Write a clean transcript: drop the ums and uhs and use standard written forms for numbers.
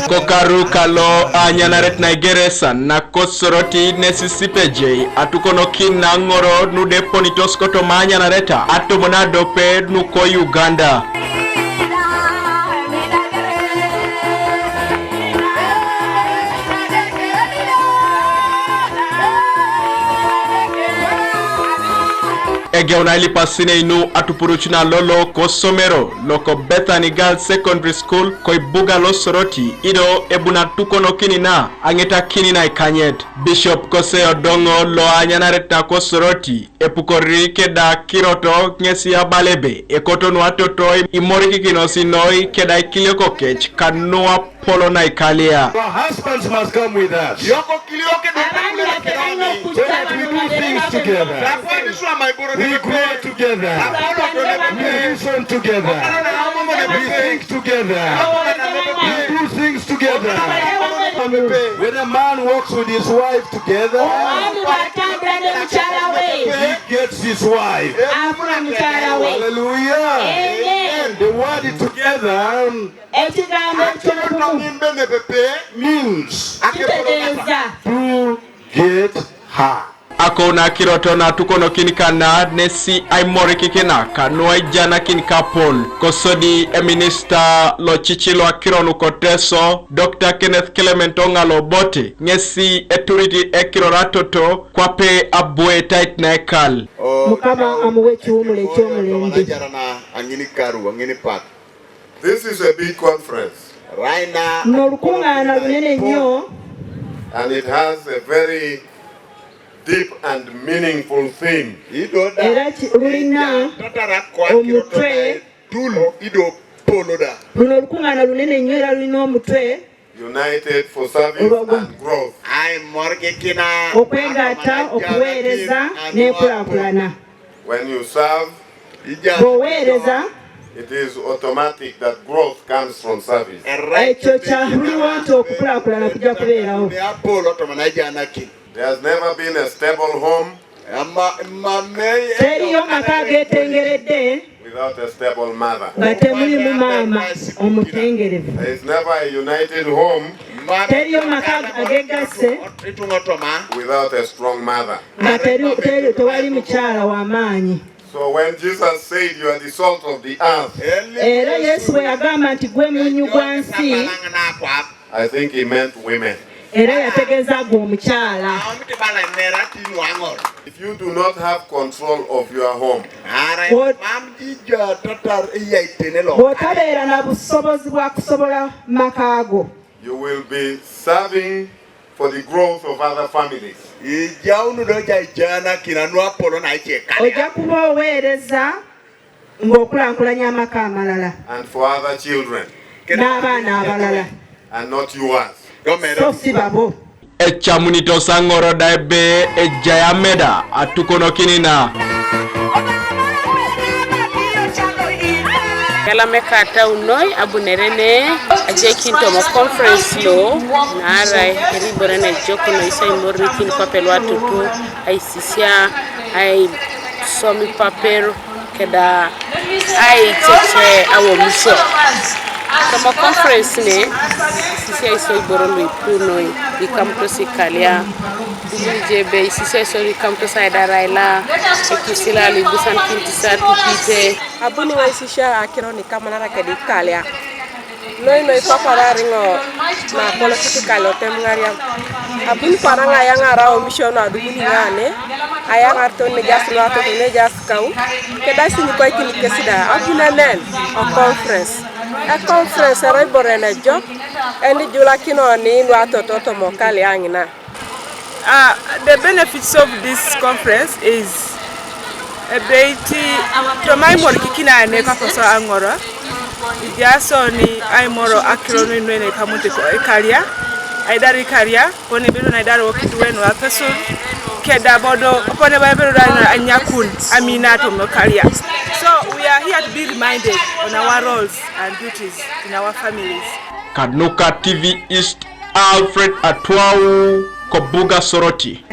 Kokaru kalo anyanaret Nigeresa na kosoroti nesisipeje atukonokin na Angoro nude ponitos koto manyanareta atomonado pe nuko Uganda. Egeonali pasine inu atupuruchina lolo ko somero loko Bethany Girls Secondary School koi bugalo soroti ido ebuna tukono kinina angeta kinina ikanyet. Bishop Kose Odongo lo anyanaret na ko soroti epukori keda kiroto ngesi ya balebe ekoto nuatoto imoriki kinosinoi keda ikilioko kech kanua polo na ikalia. Our husbands must come with us. So that we do things together. We grow together. We listen together. We think together. We do things together. When a man walks with his wife together, he gets his wife. Hallelujah. The word together means to get her. Akona kiroto na tukono kinikana nesi aimori kikina kanua jana kinikapol kosodi minister lo chichilo akironu koteso Dr. Kenneth Clement Ongalo bote nesi eturiti ekiroratoto kwape abue tait na ekal mukama amuwechu umulecho mulende. This is a big conference. Right now, and it has a very deep and meaningful theme. United for service and growth. When you serve, it is automatic that growth comes from service. There has never been a stable home without a stable mother. There is never a united home without a strong mother. So when Jesus said you are the salt of the earth, I think he meant women. If you do not have control of your home, you will be serving for the growth of other families. And for other children. And not yours. Echamunito sangoro daibe ejayameda atukono kinina. Kala mekata unoi abunerene ajekinto mo conference lo nara riborene joko no isai morrikin papel watutu ai sisia ai somi papel keda ai cheche awo misho kama conference ne sisia isoi borolo ipunoi ikamto sikalia jebe sisia isoi ikamto saidaraila ekisila libusan kintisa tupite abuni waisisha akironi kamanara kedikalia no ipapara ringo na politiki kalo temngaria abuni paranga yang arao mission adumuni ngane ayang arto ne jaslo ato ne jaskau kedasi ni kwa kini kesida abuna nen a conference reborene job endi jula kino ni wato toto mokali angina. The benefits of this conference is to my morikina ne kakoso Angor ijaso ni aimoro akironu inwene kamuti ko Okalia aidari Okalia pone biru na idaro kitwenu apeso keda bodo pone biru na anyakun Aminanara Okalia. So we are here to be reminded on our roles and duties in our families. Kanuka TV East Alfred Atwau Kobuga Soroti.